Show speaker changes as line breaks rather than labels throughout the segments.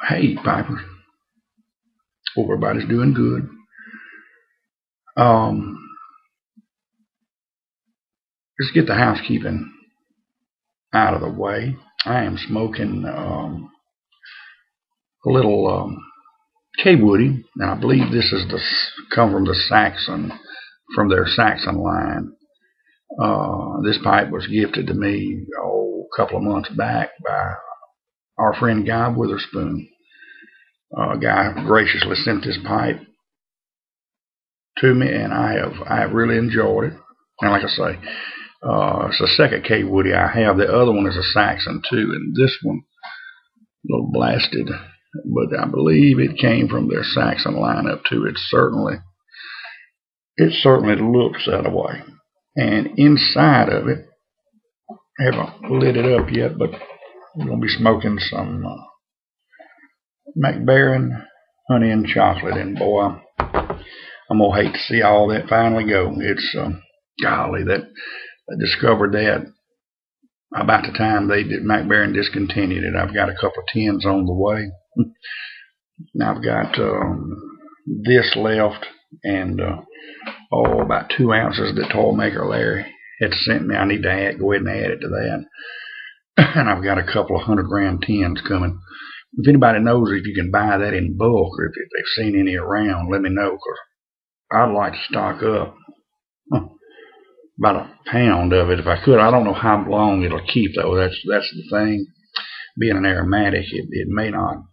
Hey, Piper. Hope everybody's doing good. Just get the housekeeping out of the way. I am smoking a little K Woody, and I believe this is come from the Saxon, from their Saxon line. This pipe was gifted to me a couple of months back by our friend Guy Witherspoon. Guy graciously sent this pipe to me, and I have really enjoyed it. And like I say, it's the second K Woody I have. The other one is a Saxon too, and this one a little blasted, but I believe it came from their Saxon lineup too. It certainly looks that way. And inside of it, I haven't lit it up yet, but we're gonna be smoking some Mac Baren honey and chocolate, and boy, I'm gonna hate to see all that finally go. It's golly, that I discovered that about the time Mac Baren discontinued it. I've got a couple of tins on the way. Now I've got this left, and about 2 ounces that Toy Maker Larry had sent me. I need to go ahead and add it to that. And I've got a couple of 100-gram tins coming. If anybody knows if you can buy that in bulk, or if they've seen any around, let me know, because I'd like to stock up about a pound of it if I could. I don't know how long it'll keep, though. That's the thing. Being an aromatic, it may not.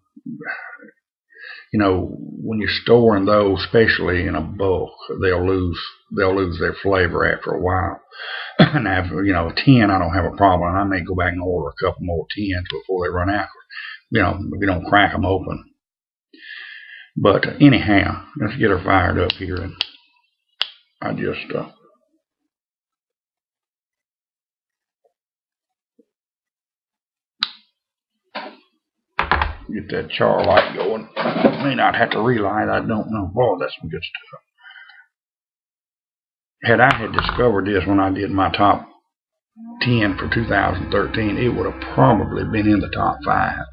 When you're storing those, especially in a bulk, they'll lose their flavor after a while. And after a tin, I don't have a problem. I may go back and order a couple more tins before they run out. If you don't crack them open. But anyhow, let's get her fired up here, and I just get that char light going. May not have to relight, I don't know. Boy, that's some good stuff. Had I discovered this when I did my top 10 for 2013, it would have probably been in the top 5.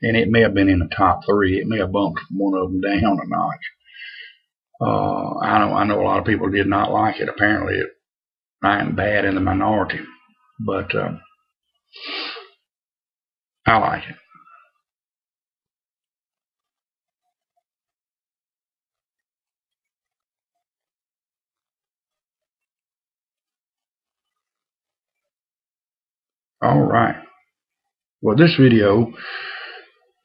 And it may have been in the top 3. It may have bumped one of them down a notch. I know a lot of people did not like it. Apparently, I am bad in the minority, but I like it. All right. Well, this video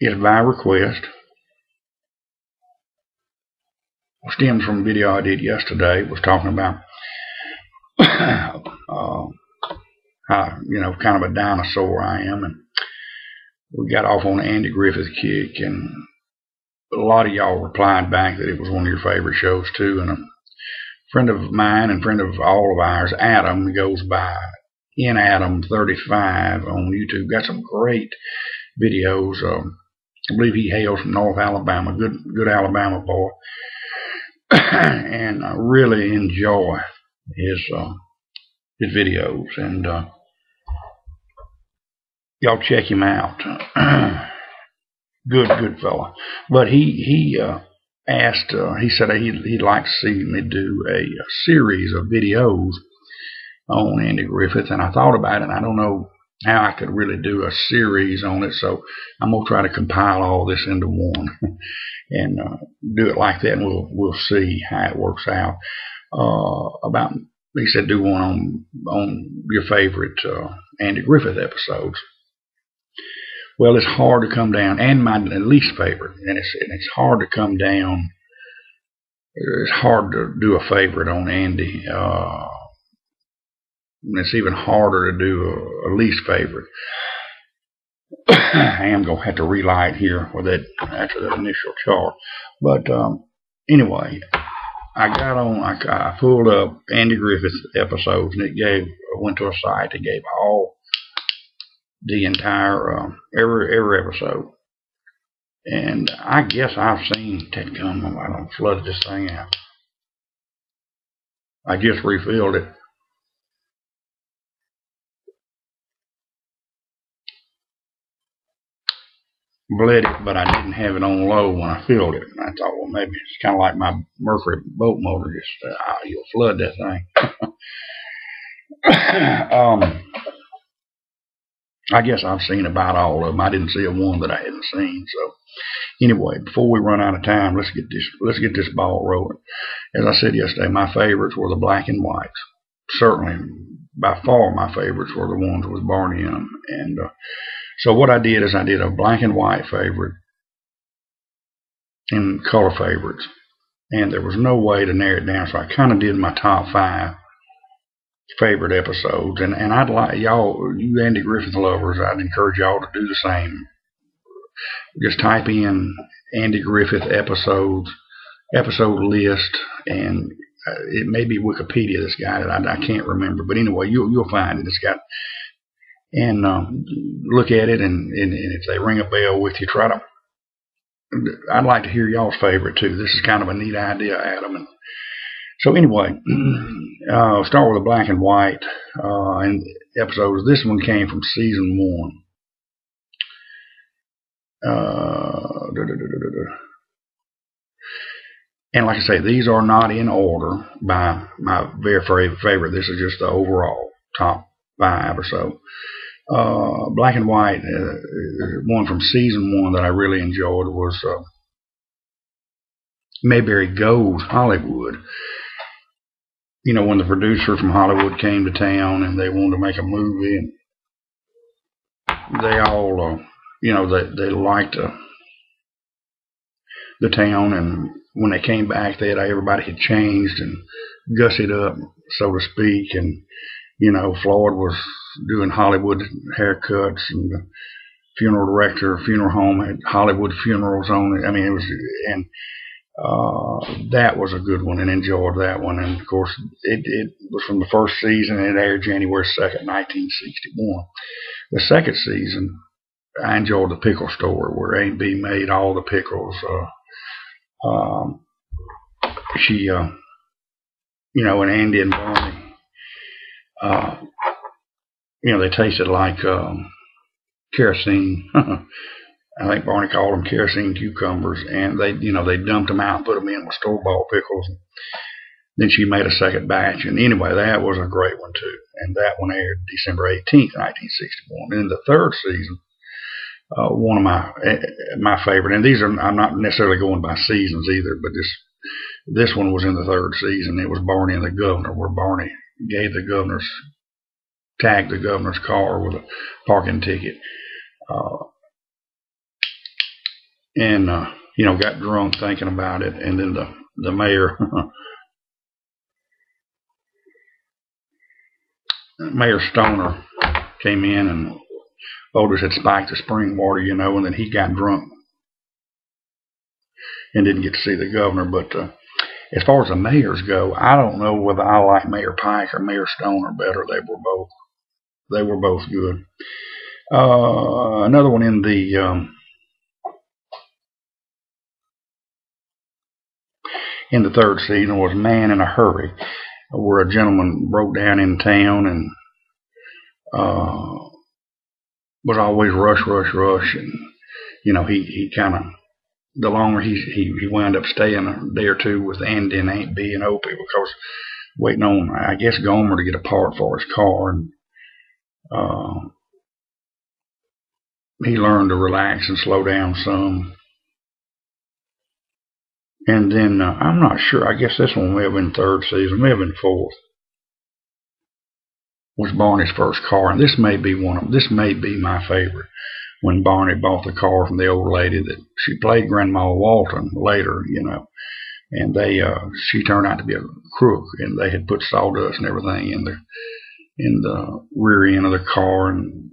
is by request. It stems from a video I did yesterday. It was talking about how, kind of a dinosaur I am, and we got off on an Andy Griffith kick, and a lot of y'all replied back that it was one of your favorite shows too. And a friend of mine and friend of all of ours, Adam, goes by InAdam35 on YouTube. Got some great videos. I believe he hails from North Alabama. Good Alabama boy. And I really enjoy his videos, and y'all check him out. Good fella. But he asked, he said he'd like to see me do a series of videos on Andy Griffith, and I thought about it, and I don't know how I could really do a series on it, so I'm going to try to compile all this into one and do it like that, and we'll see how it works out. He said do one on your favorite Andy Griffith episodes. Well, it's hard to come down, and my least favorite, and it's hard to come down. It's hard to do a favorite on Andy. And it's even harder to do a least favorite. I am going to have to relight here with that after that initial chart. But anyway, I pulled up Andy Griffith episodes, and I went to a site that gave all the entire every episode. And I guess I've seen Ted Cunningham. I don't flood this thing out. I just refilled it. bled it, but I didn't have it on low when I filled it. And I thought, well, maybe it's kind of like my Mercury boat motor, just you'll flood that thing. I guess I've seen about all of them. I didn't see a one that I hadn't seen. So anyway, before we run out of time, let's get this ball rolling. As I said yesterday, my favorites were the black and whites. Certainly, by far, my favorites were the ones with Barney in them. And so what I did is I did a black and white favorite and color favorites, and there was no way to narrow it down. So I kind of did my top 5 favorite episodes, and I'd like y'all, you Andy Griffith lovers, I'd encourage y'all to do the same. Just type in Andy Griffith episode list, and it may be Wikipedia. This guy that I can't remember, but anyway, you'll find it. It's got, and look at it, and if they ring a bell with you, try to. I'd like to hear y'all's favorite too. This is kind of a neat idea, Adam. And so anyway, I'll start with the black and white and episodes. This one came from season 1. And like I say, these are not in order by my very favorite. This is just the overall top 5 or so. Black and white, one from season 1 that I really enjoyed was Mayberry Goes Hollywood. You know, when the producer from Hollywood came to town and they wanted to make a movie, and they all, they liked the town, and when they came back, everybody had changed and gussied up, so to speak, and Floyd was doing Hollywood haircuts, and the funeral director, funeral home had Hollywood funerals on it. I mean, it was, and that was a good one, and enjoyed that one. And of course, it was from the first season, and it aired January 2nd, 1961. The second season, I enjoyed the pickle story where Aunt Bee made all the pickles. She, and Andy and Barney, they tasted like kerosene. I think Barney called them kerosene cucumbers, and they dumped them out and put them in with store-bought pickles. Then she made a second batch, and anyway, that was a great one too. And that one aired December 18th, 1961. And in the third season, one of my favorite, and these are, I'm not necessarily going by seasons either, but this one was in the third season. It was Barney and the Governor, where Barney tagged the governor's car with a parking ticket. And got drunk thinking about it, and then the mayor, Mayor Stoner, came in, and Otis had spiked the spring water, and then he got drunk and didn't get to see the governor. But as far as the mayors go, I don't know whether I like Mayor Pike or Mayor Stoner better. They were both good. Another one in the third season was Man in a Hurry, where a gentleman broke down in town and was always rush, and he kind of, the longer he wound up staying a day or two with Andy and Aunt Bee and Opie, because waiting on, I guess, Gomer to get a part for his car, and he learned to relax and slow down some. And then I'm not sure. I guess this one may have been third season, may have been fourth. Was Barney's first car, and this may be my favorite. When Barney bought the car from the old lady that she played Grandma Walton later, and she turned out to be a crook, and they had put sawdust and everything in the rear end of the car, and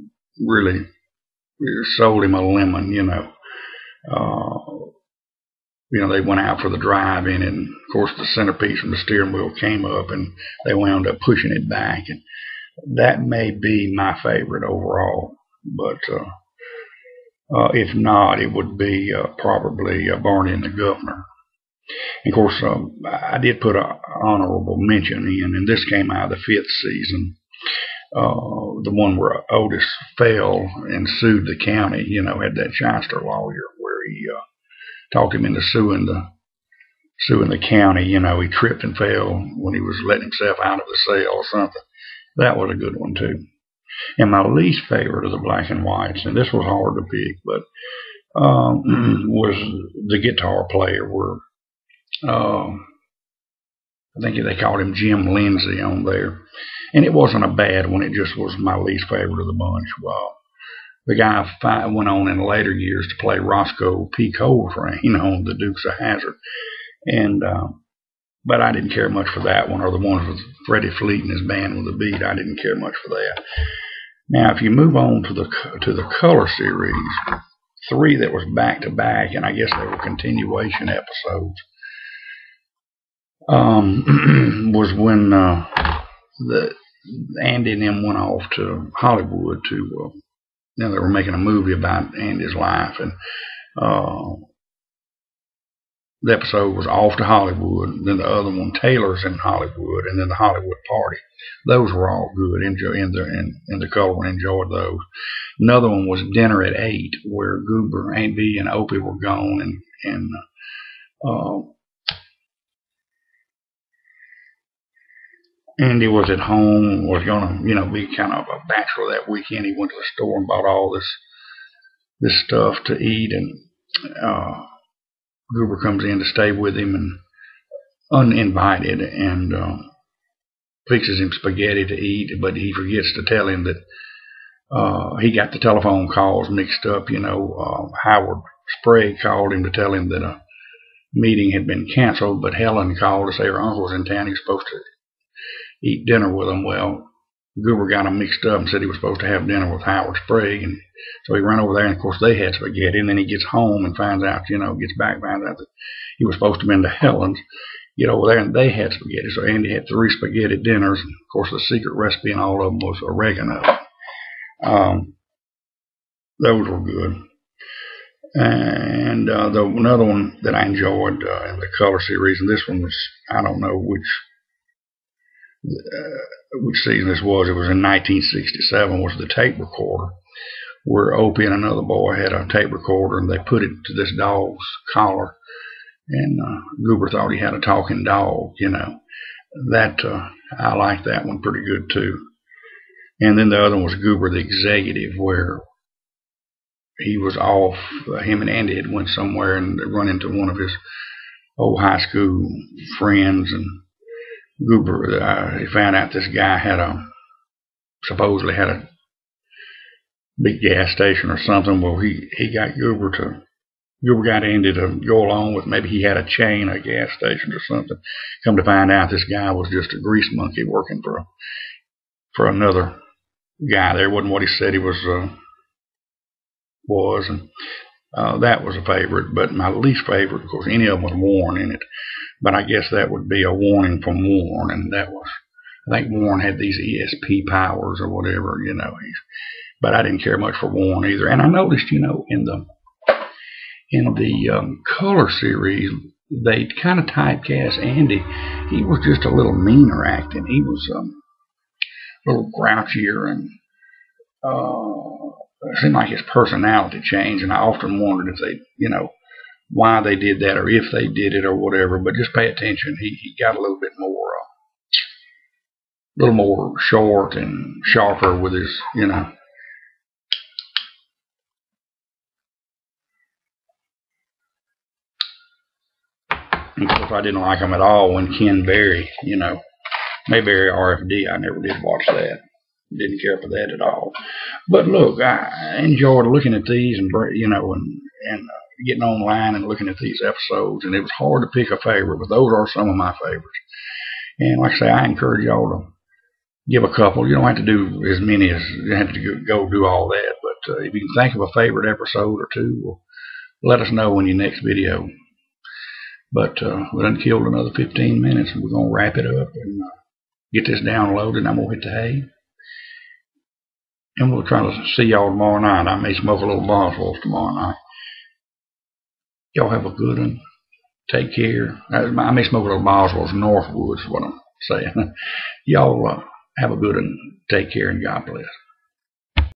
really sold him a lemon, they went out for the drive-in, and of course the centerpiece from the steering wheel came up, and they wound up pushing it back, and that may be my favorite overall. But if not, it would be probably Barney and the Governor. And of course, I did put an honorable mention in, and this came out of the fifth season. the one where Otis fell and sued the county, had that shyster lawyer where he talked him into suing the county. He tripped and fell when he was letting himself out of the cell or something. That was a good one too. And my least favorite of the black and whites, and this was hard to pick, but was the guitar player where I think they called him Jim Lindsay on there. And it wasn't a bad one. It just was my least favorite of the bunch. Well, the guy went on in later years to play Roscoe P. Coltrane on the Dukes of Hazzard. And but I didn't care much for that one, or the ones with Freddie Fleet and his band with the beat. I didn't care much for that. Now, if you move on to the color series, 3 that was back to back, and I guess they were continuation episodes, was when Andy and them went off to Hollywood to. They were making a movie about Andy's life, and the episode was Off to Hollywood. Then the other one, Taylor's in Hollywood, and then the Hollywood Party. Those were all good. In the color one, enjoyed those. Another one was Dinner at 8, where Goober, Aunt B, and Opie were gone, and Andy was at home, was going to, be kind of a bachelor that weekend. He went to the store and bought all this stuff to eat, and Goober comes in to stay with him and uninvited, and fixes him spaghetti to eat, but he forgets to tell him that he got the telephone calls mixed up. Howard Sprague called him to tell him that a meeting had been canceled, but Helen called to say her uncle was in town. He was supposed to eat dinner with him. Well, Goober got him mixed up and said he was supposed to have dinner with Howard Sprague, and so he ran over there, and of course they had spaghetti, and then he gets home and finds out, finds out that he was supposed to have been to Helen's, get over there, and they had spaghetti. So Andy had 3 spaghetti dinners, and of course the secret recipe in all of them was oregano. Those were good. And another one that I enjoyed in the color series, and this one was, I don't know which season this was. It was in 1967. Was the tape recorder, where Opie and another boy had a tape recorder, and they put it to this dog's collar, and Goober thought he had a talking dog. That I liked that one pretty good too. And then the other one was Goober the Executive, where he was off. Him and Andy had went somewhere and they run into one of his old high school friends, and Goober, he found out this guy supposedly had a big gas station or something. Well, he got Goober got Andy to go along with, maybe he had a chain of gas stations or something. Come to find out, this guy was just a grease monkey working for another guy. There wasn't what he said he was, and that was a favorite. But my least favorite, of course, any of them was Warren in it. But I guess that would be a warning from Warren, and that was, I think Warren had these ESP powers or whatever, but I didn't care much for Warren either. And I noticed, in the color series, they kind of typecast Andy. He was just a little meaner acting. He was a little grouchier, and it seemed like his personality changed, and I often wondered if they, why they did that, or if they did it, or whatever. But just pay attention. He got a little bit more short and sharper with his, And of course, I didn't like him at all when Ken Berry, Mayberry RFD. I never did watch that. Didn't care for that at all. But look, I enjoyed looking at these and getting online and looking at these episodes, and it was hard to pick a favorite, but those are some of my favorites. And like I say, I encourage y'all to give a couple. You don't have to do as many as you have to go do all that, but if you can think of a favorite episode or two, well, let us know in your next video. But we done killed another 15 minutes, and we're going to wrap it up and get this downloaded, and I'm going to hit the hay. And we'll try to see y'all tomorrow night. I may smoke a little Boswell's tomorrow night. Y'all have a good one. Take care. I may smoke a little Boswell's Northwoods is what I'm saying. Y'all Have a good one. Take care and God bless.